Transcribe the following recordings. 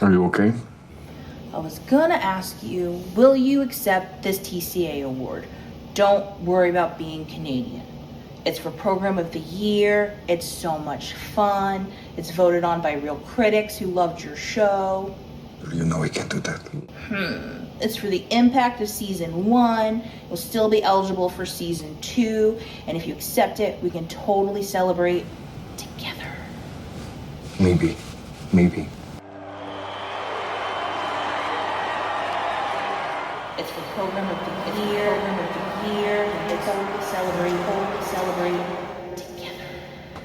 Are you okay? I was gonna ask you, will you accept this TCA award? Don't worry about being Canadian. It's for Program of the Year. It's so much fun. It's voted on by real critics who loved your show. You know we can't do that. It's for the impact of season 1. You'll still be eligible for season 2. And if you accept it, we can totally celebrate together. Maybe. It's for Program of the Year. And we'll totally celebrate together.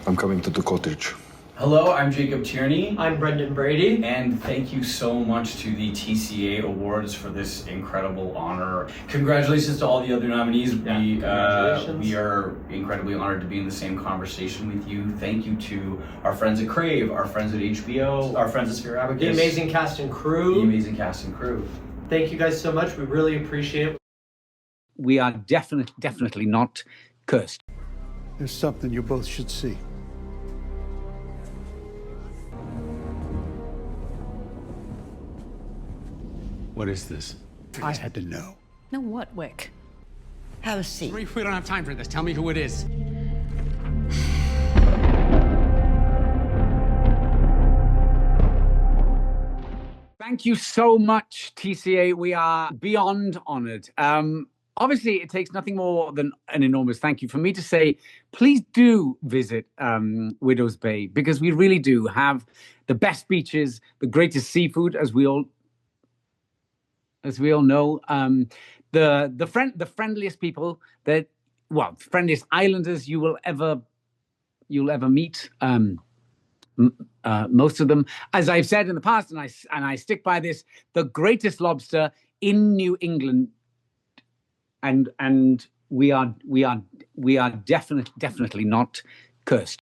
I'm coming to the cottage. Hello, I'm Jacob Tierney. I'm Brendan Brady. And thank you so much to the TCA Awards for this incredible honor. Congratulations to all the other nominees. Congratulations. We are incredibly honored to be in the same conversation with you. Thank you to our friends at Crave, our friends at HBO, our friends at Sphere Abacus. The amazing cast and crew. Thank you guys so much. We really appreciate it. We are definitely not cursed. There's something you both should see. What is this? I had to know. No, what, Wick? Have a seat. We don't have time for this. Tell me who it is. Thank you so much, TCA. We are beyond honored. Obviously, it takes nothing more than an enormous thank you for me to say, please do visit Widow's Bay, because we really do have the best beaches, the greatest seafood, as we all know, the friendliest people friendliest islanders you'll ever meet. Most of them, as I've said in the past, and I stick by this, the greatest lobster in New England, and we are definitely not cursed.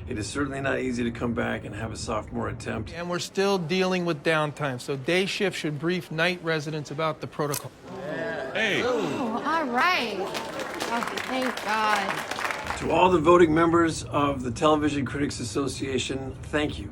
It is certainly not easy to come back and have a sophomore attempt. And we're still dealing with downtime, so day shift should brief night residents about the protocol. Hey! Oh, all right. Oh, thank God. To all the voting members of the Television Critics Association, thank you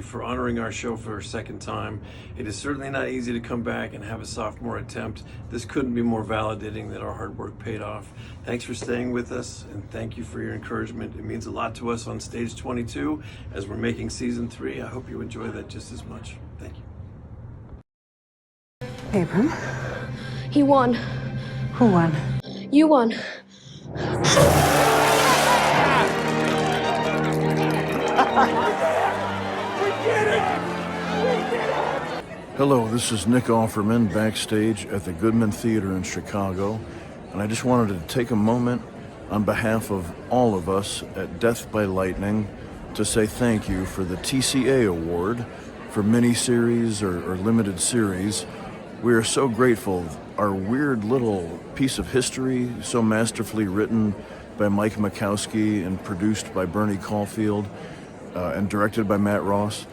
for honoring our show for a second time. It is certainly not easy to come back and have a sophomore attempt. This couldn't be more validating that our hard work paid off. Thanks for staying with us, and thank you for your encouragement. It means a lot to us on Stage 22 as we're making Season 3. I hope you enjoy that just as much. Thank you. Abram? He won. Who won? You won. Hello, this is Nick Offerman backstage at the Goodman Theater in Chicago, and I just wanted to take a moment on behalf of all of us at Death by Lightning to say thank you for the TCA Award for miniseries or limited series. We are so grateful. Our weird little piece of history, so masterfully written by Mike Makowski and produced by Bernie Caulfield and directed by Matt Ross.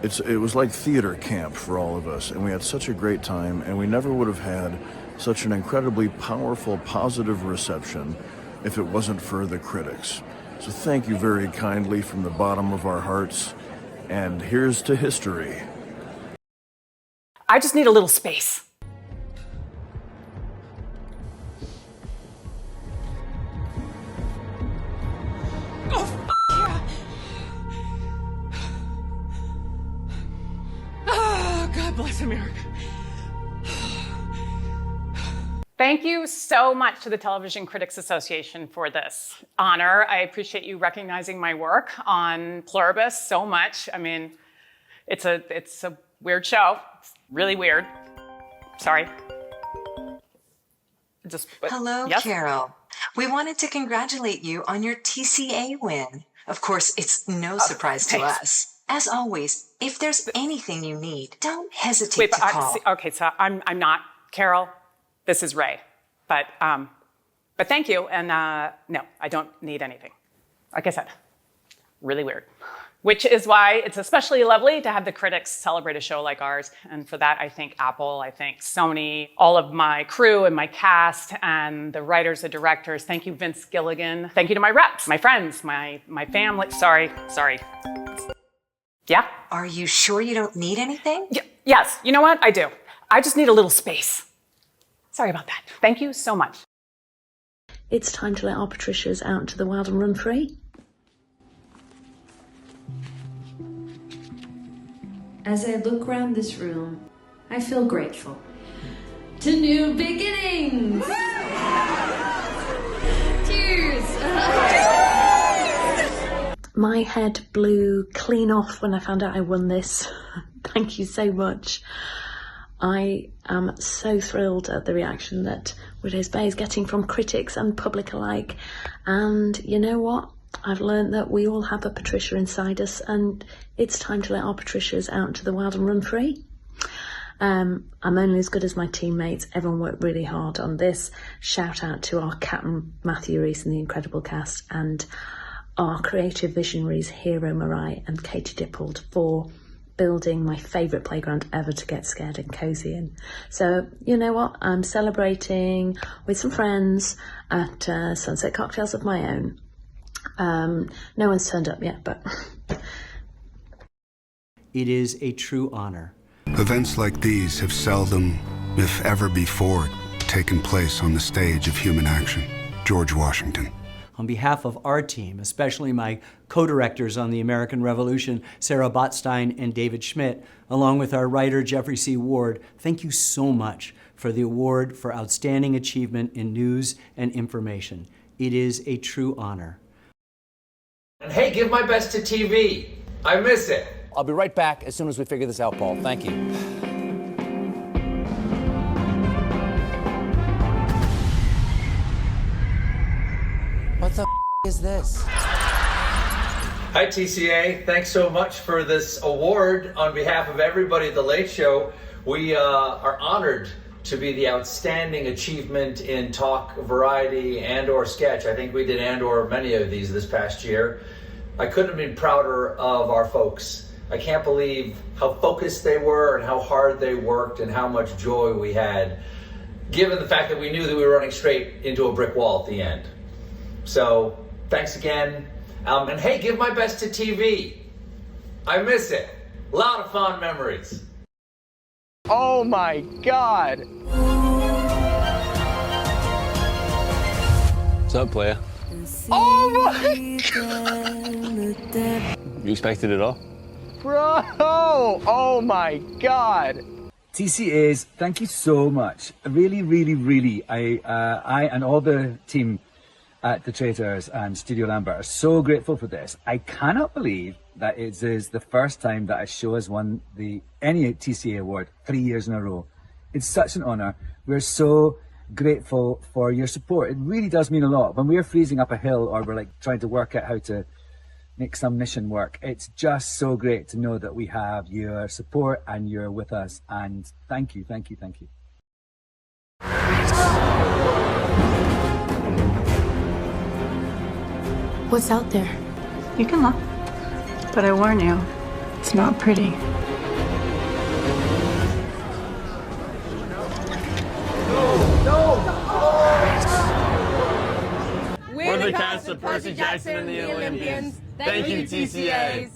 It was like theater camp for all of us, and we had such a great time, and we never would have had such an incredibly powerful, positive reception if it wasn't for the critics. So thank you very kindly from the bottom of our hearts, and here's to history. I just need a little space. God bless America. Thank you so much to the Television Critics Association for this honor. I appreciate you recognizing my work on Pluribus so much. I mean, it's a weird show. It's really weird. Sorry. Hello, yes? Carol. We wanted to congratulate you on your TCA win. Of course, it's no surprise to us. As always, if there's anything you need, don't hesitate to call. Okay, so I'm not Carol. This is Ray. But thank you. And no, I don't need anything. Like I said, really weird. Which is why it's especially lovely to have the critics celebrate a show like ours. And for that, I thank Apple, I thank Sony, all of my crew and my cast, and the writers and directors. Thank you, Vince Gilligan. Thank you to my reps, my friends, my family. Sorry. Yeah? Are you sure you don't need anything? Yes, you know what? I do. I just need a little space. Sorry about that. Thank you so much. It's time to let our Patricias out into the wild and run free. As I look around this room, I feel grateful to new beginnings. Cheers. My head blew clean off when I found out I won this. Thank you so much. I am so thrilled at the reaction that Widow's Bay is getting from critics and public alike. And you know what? I've learned that we all have a Patricia inside us, and it's time to let our Patricias out into the wild and run free. I'm only as good as my teammates. Everyone worked really hard on this. Shout out to our captain Matthew Reese and the incredible cast, and our creative visionaries Hero Marai and Katie Dippold for building my favourite playground ever to get scared and cosy in. So you know what? I'm celebrating with some friends at Sunset Cocktails of my own. No one's turned up yet, but it is a true honor. Events like these have seldom, if ever before, taken place on the stage of human action. George Washington. On behalf of our team, especially my co-directors on the American Revolution, Sarah Botstein and David Schmidt, along with our writer, Jeffrey C. Ward, thank you so much for the award for outstanding achievement in news and information. It is a true honor. And hey, give my best to TV. I miss it. I'll be right back as soon as we figure this out, Paul. Thank you. What the is this? Hi, TCA. Thanks so much for this award. On behalf of everybody at The Late Show, we are honored to be the outstanding achievement in talk, variety, and/or sketch. I think we did and/or many of these this past year. I couldn't have been prouder of our folks. I can't believe how focused they were and how hard they worked and how much joy we had, given the fact that we knew that we were running straight into a brick wall at the end. So thanks again. And hey, give my best to TV. I miss it. A lot of fond memories. Oh my God. What's up, player? Oh my God. You expected it all? Bro, oh my God. TCAs, thank you so much. Really, I and all the team at the Traitors and Studio Lambert are so grateful for this. I cannot believe that it is the first time that a show has won any TCA award 3 years in a row. It's such an honor. We're so grateful for your support. It really does mean a lot. When we're freezing up a hill or we're like trying to work out how to make some mission work, it's just so great to know that we have your support and you're with us. And thank you. What's out there? You can look, but I warn you, it's not pretty. We're the cast of Percy Jackson and the Olympians. Thank you, TCAs.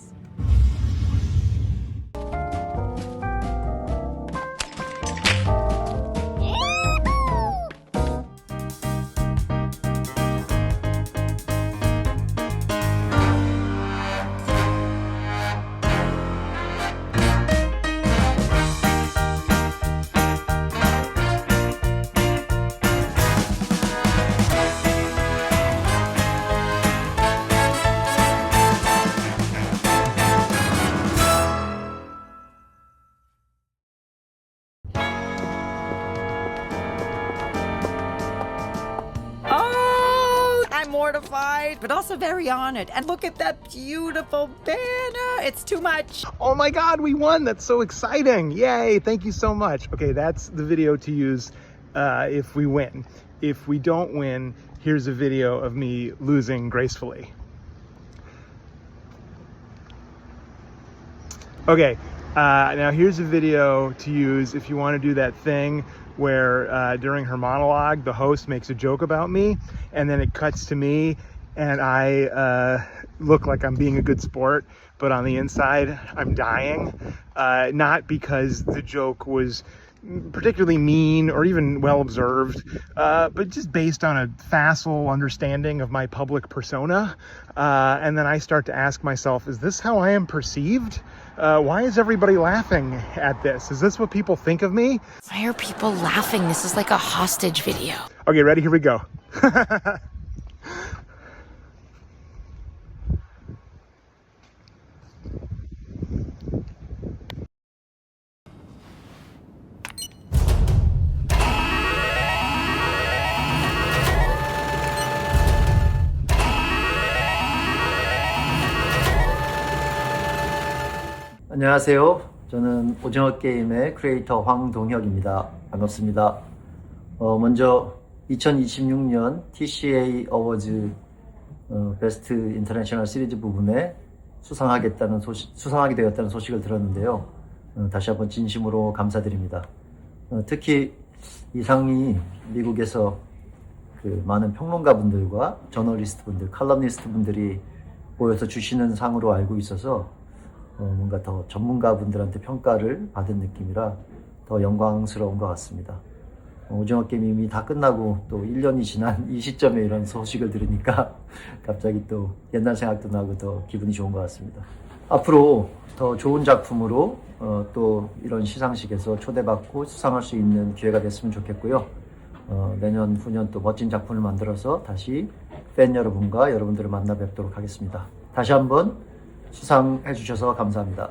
Mortified, but also very honored. And look at that beautiful banner. It's too much. Oh my God, we won. That's so exciting. Yay, thank you so much. Okay, that's the video to use if we win. If we don't win, here's a video of me losing gracefully. Okay, now here's a video to use if you want to do that thing where during her monologue, the host makes a joke about me, and then it cuts to me and I look like I'm being a good sport, but on the inside, I'm dying. Not because the joke was particularly mean or even well observed, but just based on a facile understanding of my public persona. And then I start to ask myself, is this how I am perceived? Why is everybody laughing at this? Is this what people think of me? Why are people laughing? This is like a hostage video. Okay, ready? Here we go. 안녕하세요. 저는 오징어 게임의 크리에이터 황동혁입니다. 반갑습니다. 먼저 2026년 TCA Awards 베스트 인터내셔널 시리즈 부분에 수상하게 되었다는 소식을 들었는데요. 다시 한번 진심으로 감사드립니다. 특히 이 상이 미국에서 그 많은 평론가분들과 저널리스트분들, 칼럼니스트분들이 모여서 주시는 상으로 알고 있어서 뭔가 더 전문가분들한테 평가를 받은 느낌이라 더 영광스러운 것 같습니다. 오징어 게임이 이미 다 끝나고 또 1년이 지난 이 시점에 이런 소식을 들으니까 갑자기 또 옛날 생각도 나고 더 기분이 좋은 것 같습니다. 앞으로 더 좋은 작품으로 또 이런 시상식에서 초대받고 수상할 수 있는 기회가 됐으면 좋겠고요. 내년 후년 또 멋진 작품을 만들어서 다시 팬 여러분과 여러분들을 만나 뵙도록 하겠습니다. 다시 한번 수상해 주셔서 감사합니다.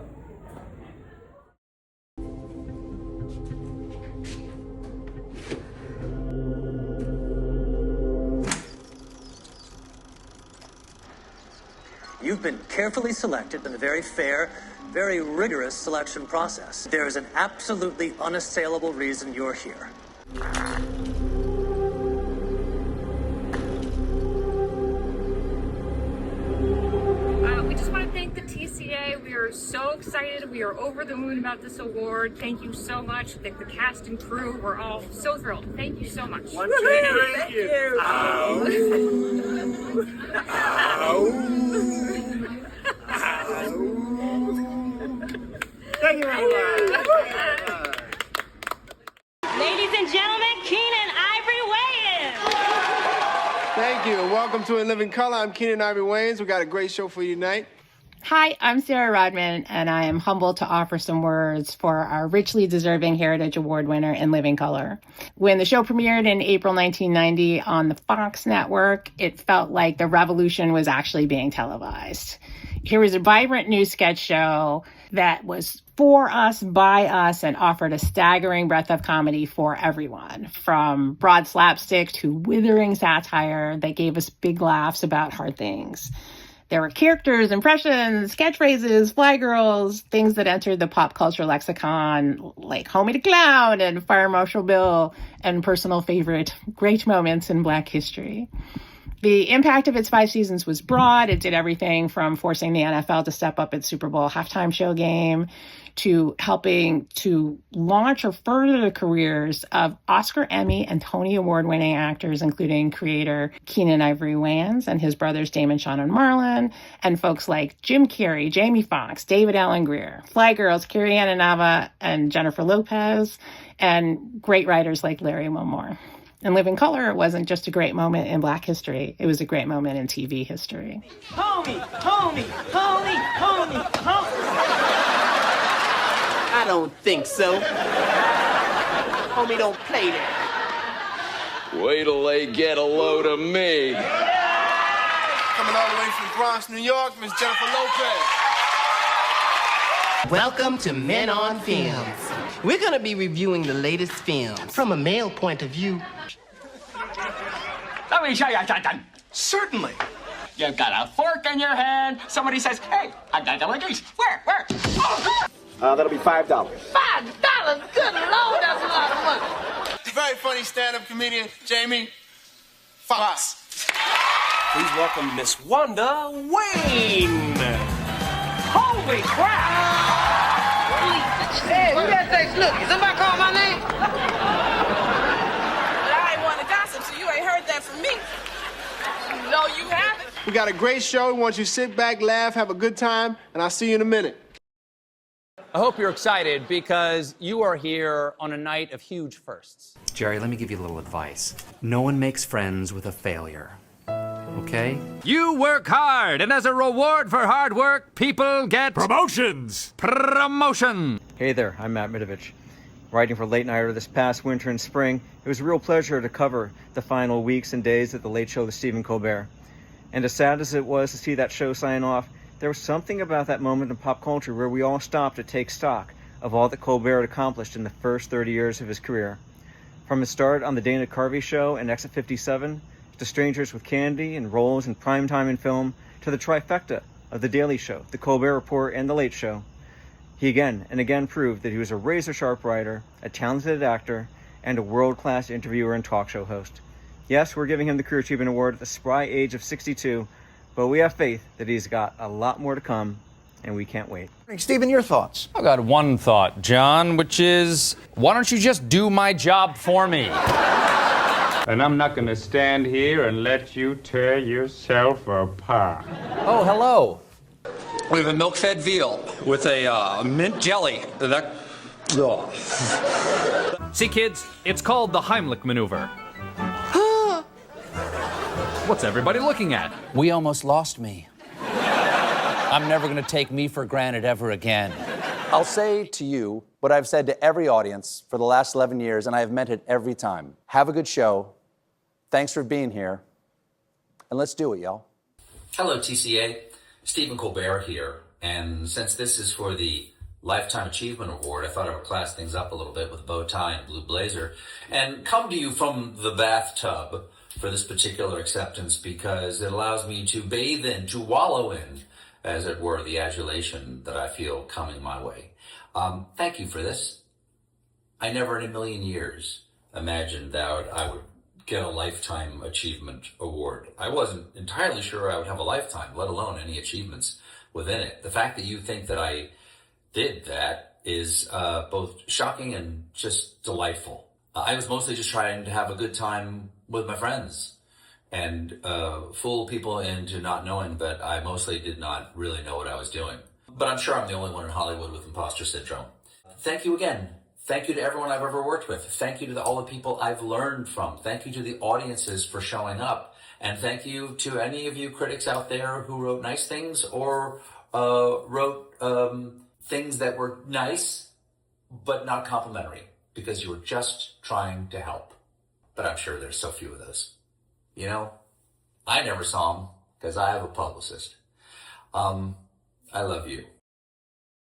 You've been carefully selected in a very fair, very rigorous selection process. There is an absolutely unassailable reason you're here. We just want to thank the TCA. We are so excited. We are over the moon about this award. Thank you so much. The cast and crew, we're all so thrilled. Thank you so much. Thank you. Ow. Thank you very much. Ladies and gentlemen, Keenan Ivory Wayans. Thank you, and welcome to In Living Color. I'm Keenan Ivory Wayans. We got a great show for you tonight. Hi, I'm Sarah Rodman, and I am humbled to offer some words for our richly deserving Heritage Award winner in Living Color. When the show premiered in April 1990 on the Fox network, it felt like the revolution was actually being televised. Here was a vibrant new sketch show that was for us, by us, and offered a staggering breadth of comedy for everyone, from broad slapstick to withering satire that gave us big laughs about hard things. There were characters, impressions, catchphrases, fly girls, things that entered the pop culture lexicon like Homie the Clown and Fire Marshal Bill, and personal favorite, great moments in Black history. The impact of its 5 seasons was broad. It did everything from forcing the NFL to step up its Super Bowl halftime show game to helping to launch or further the careers of Oscar, Emmy, and Tony Award-winning actors, including creator Keenan Ivory Wayans and his brothers Damon, Sean, and Marlon, and folks like Jim Carrey, Jamie Foxx, David Allen Greer, Fly Girls, Carrie Ann Nava, and Jennifer Lopez, and great writers like Larry Wilmore. In Living Color, it wasn't just a great moment in Black history, it was a great moment in TV history. Homie, homie, homie, homie, homie. I don't think so. Homie, don't play that. Wait till they get a load of me. Coming all the way from Bronx, New York, Miss Jennifer Lopez. Welcome to Men on Films. We're going to be reviewing the latest films from a male point of view. Let me show you something. Certainly. You've got a fork in your hand. Somebody says, hey, I got DVDs. Where? That'll be $5. $5? Good Lord, that's a lot of money. Very funny stand-up comedian, Jamie Foxx. Please welcome Miss Wanda Wayne. Holy crap! Hey, who that say Snoopy? Somebody call my name? But I ain't want to gossip, so you ain't heard that from me. No, you haven't. We got a great show. We want you to sit back, laugh, have a good time, and I'll see you in a minute. I hope you're excited because you are here on a night of huge firsts. Jerry, let me give you a little advice. No one makes friends with a failure. Okay? You work hard, and as a reward for hard work, people get promotions. Promotion. Hey there, I'm Matt Midovich. Writing for Late Nighter this past winter and spring, it was a real pleasure to cover the final weeks and days at the Late Show with Stephen Colbert. And as sad as it was to see that show sign off, there was something about that moment in pop culture where we all stopped to take stock of all that Colbert accomplished in the first 30 years of his career. From his start on the Dana Carvey Show and Exit 57, to Strangers with Candy and roles in primetime and film, to the trifecta of The Daily Show, The Colbert Report, and The Late Show. He again and again proved that he was a razor-sharp writer, a talented actor, and a world-class interviewer and talk show host. Yes, we're giving him the Career Achievement Award at the spry age of 62, but we have faith that he's got a lot more to come, and we can't wait. Stephen, your thoughts? I've got one thought, John, which is, why don't you just do my job for me? And I'm not going to stand here and let you tear yourself apart. Oh, hello. We have a milk-fed veal with a mint jelly. See, kids, it's called the Heimlich maneuver. What's everybody looking at? We almost lost me. I'm never going to take me for granted ever again. I'll say to you what I've said to every audience for the last 11 years, and I have meant it every time. Have a good show. Thanks for being here. And let's do it, y'all. Hello, TCA. Stephen Colbert here. And since this is for the Lifetime Achievement Award, I thought I would class things up a little bit with a bow tie and blue blazer and come to you from the bathtub for this particular acceptance because it allows me to bathe in, to wallow in, as it were, the adulation that I feel coming my way. Thank you for this. I never in a million years imagined that I would get a Lifetime Achievement Award. I wasn't entirely sure I would have a lifetime, let alone any achievements within it. The fact that you think that I did that is both shocking and just delightful. I was mostly just trying to have a good time with my friends and fool people into not knowing that I mostly did not really know what I was doing. But I'm sure I'm the only one in Hollywood with imposter syndrome. Thank you again. Thank you to everyone I've ever worked with. Thank you to all the people I've learned from. Thank you to the audiences for showing up. And thank you to any of you critics out there who wrote nice things or wrote things that were nice but not complimentary because you were just trying to help. But I'm sure there's so few of those. You know, I never saw them because I have a publicist. I love you.